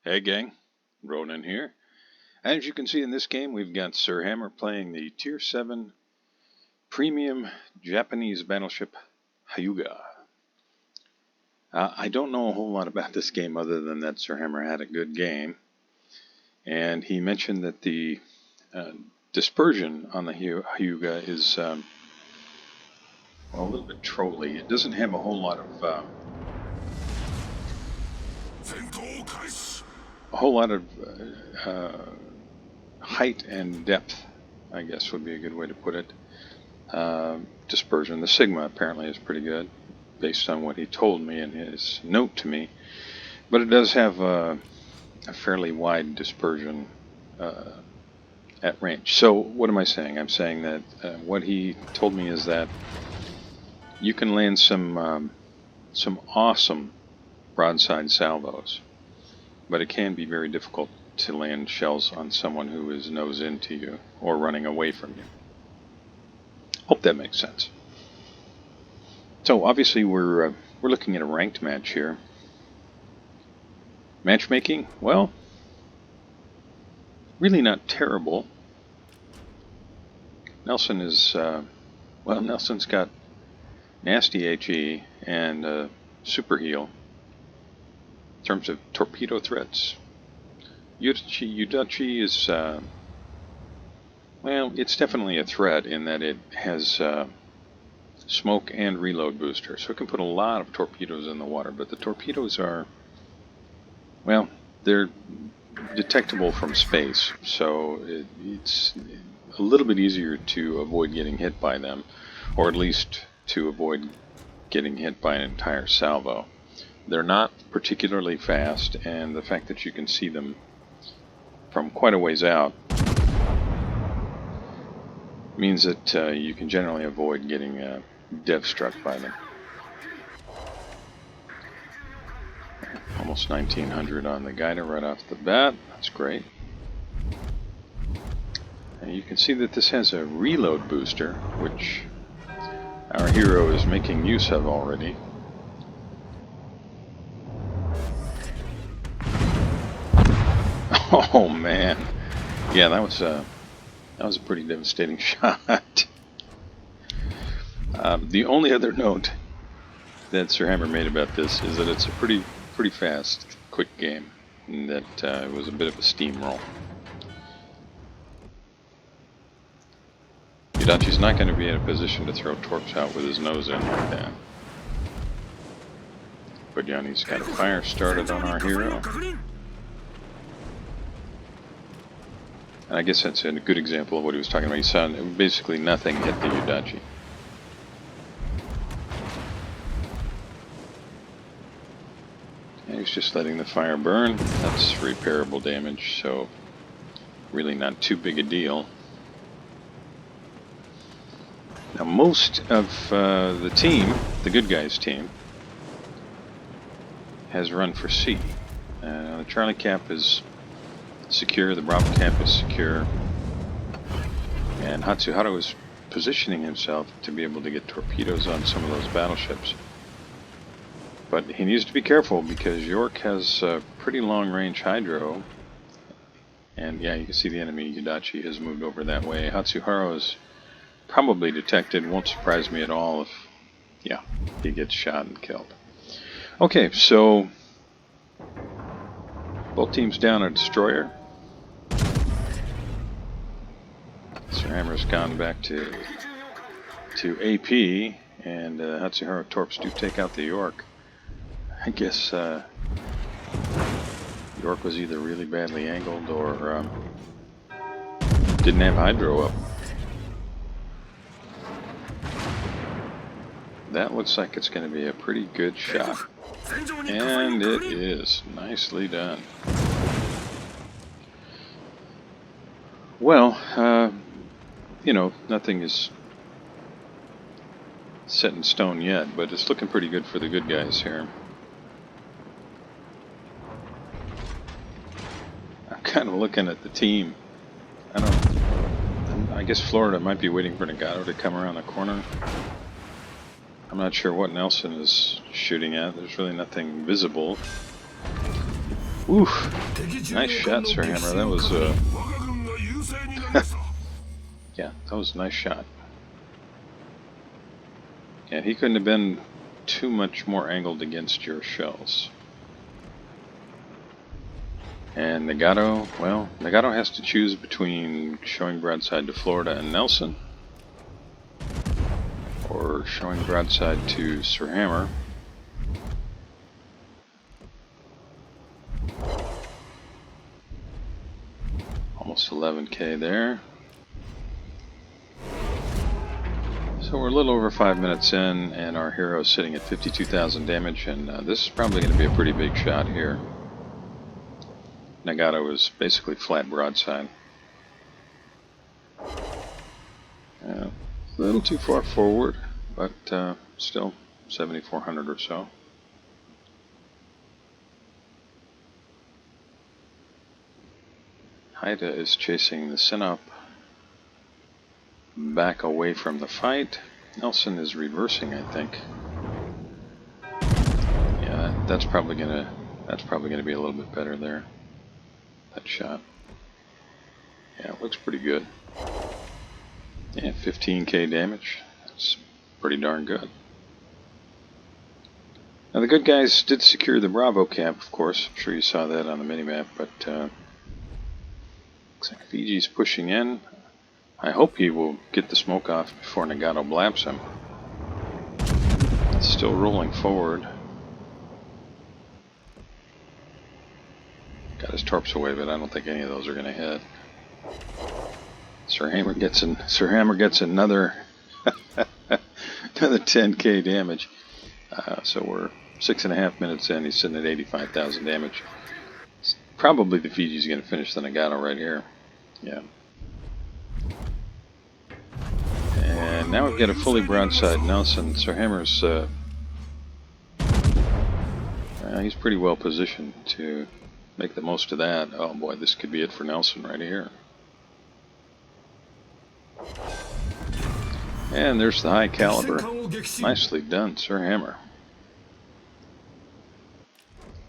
Hey gang, Ronan here. As you can see in this game, we've got SirHamer playing the Tier 7 Premium Japanese battleship Hyūga. I don't know a whole lot about this game other than that SirHamer had a good game. And he mentioned that the dispersion on the Hyūga is a little bit trolly. It doesn't have a whole lot of height and depth, I guess would be a good way to put it. Dispersion. The Sigma apparently is pretty good, based on what he told me in his note to me. But it does have a fairly wide dispersion at range. So what am I saying? I'm saying that what he told me is that you can land some awesome broadside salvos, but it can be very difficult to land shells on someone who is nose into you or running away from you. Hope that makes sense. So obviously we're looking at a ranked match here. Matchmaking, well, really not terrible. Nelson is Nelson's got nasty HE and super heal. In terms of torpedo threats, Yudachi is, it's definitely a threat in that it has smoke and reload booster, so it can put a lot of torpedoes in the water, but the torpedoes are, they're detectable from space, so it's a little bit easier to avoid getting hit by them, or at least to avoid getting hit by an entire salvo. They're not particularly fast, and the fact that you can see them from quite a ways out means that you can generally avoid getting dev struck by them. Almost 1900 on the Guida right off the bat. That's great. And you can see that this has a reload booster, which our hero is making use of already. Oh man, yeah, that was a pretty devastating shot. The only other note that SirHamer made about this is that it's a pretty fast, quick game, and that it was a bit of a steamroll. Yudachi's not going to be in a position to throw torps out with his nose in like that. But Yanni's got a fire started on our hero. And I guess that's a good example of what he was talking about. He saw basically nothing hit the Yudachi. And he's just letting the fire burn. That's repairable damage, so really not too big a deal. Now most of the team, the good guys team, has run for C. The Charlie cap is secure, the Bravo cap is secure, and Hatsuhara is positioning himself to be able to get torpedoes on some of those battleships. But he needs to be careful because York has a pretty long range hydro, and yeah, you can see the enemy Yudachi has moved over that way. Hatsuhara is probably detected, won't surprise me at all if, yeah, he gets shot and killed. Okay, so both teams down a destroyer. SirHamer's gone back to AP, and Hatsuhara torps do take out the York. I guess York was either really badly angled or didn't have hydro up. That looks like it's going to be a pretty good shot. And it is. Nicely done. Well, nothing is set in stone yet, but it's looking pretty good for the good guys here. I'm kind of looking at the team. I guess Florida might be waiting for Nagato to come around the corner. I'm not sure what Nelson is shooting at. There's really nothing visible. Oof. Nice shot, SirHamer. That was, yeah, that was a nice shot. Yeah, he couldn't have been too much more angled against your shells. And Nagato, well, Nagato has to choose between showing broadside to Florida and Nelson, or showing broadside to SirHamer. Almost 11K there. So we're a little over 5 minutes in, and our hero is sitting at 52,000 damage, and this is probably going to be a pretty big shot here. Nagato is basically flat broadside. A little too far forward, but still 7,400 or so. Hyūga is chasing the Sinop back away from the fight. Nelson is reversing, I think. Yeah, that's probably gonna be a little bit better there. That shot. Yeah, it looks pretty good. Yeah, 15K damage. That's pretty darn good. Now the good guys did secure the Bravo camp, of course. I'm sure you saw that on the minimap, but looks like Fiji's pushing in. I hope he will get the smoke off before Nagato blaps him. It's still rolling forward. Got his torps away, but I don't think any of those are going to hit. SirHamer gets another another 10K damage. So we're 6.5 minutes in. He's sitting at 85,000 damage. It's probably the Fiji's going to finish the Nagato right here. Yeah. And now we've got a fully broadside Nelson. SirHamer's he's pretty well positioned to make the most of that. Oh boy, this could be it for Nelson right here. And there's the high caliber. Nicely done, SirHamer.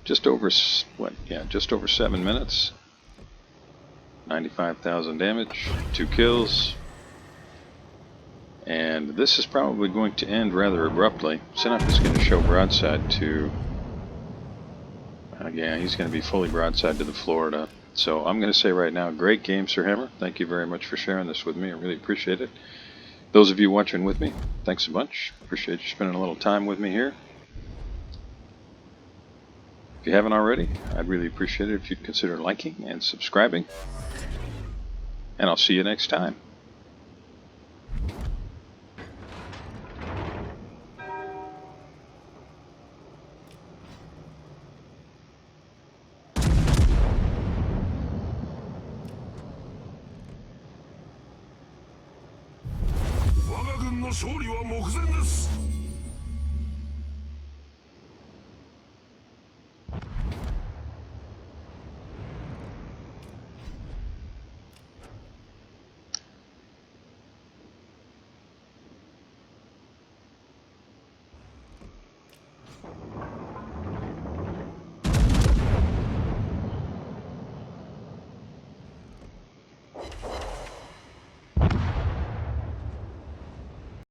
Just over, what? Yeah, just over 7 minutes. 95,000 damage, 2 kills. And this is probably going to end rather abruptly. Sinop is going to show broadside to... yeah, he's going to be fully broadside to the Florida. So I'm going to say right now, great game, SirHamer. Thank you very much for sharing this with me. I really appreciate it. Those of you watching with me, thanks a bunch. Appreciate you spending a little time with me here. If you haven't already, I'd really appreciate it if you'd consider liking and subscribing. And I'll see you next time.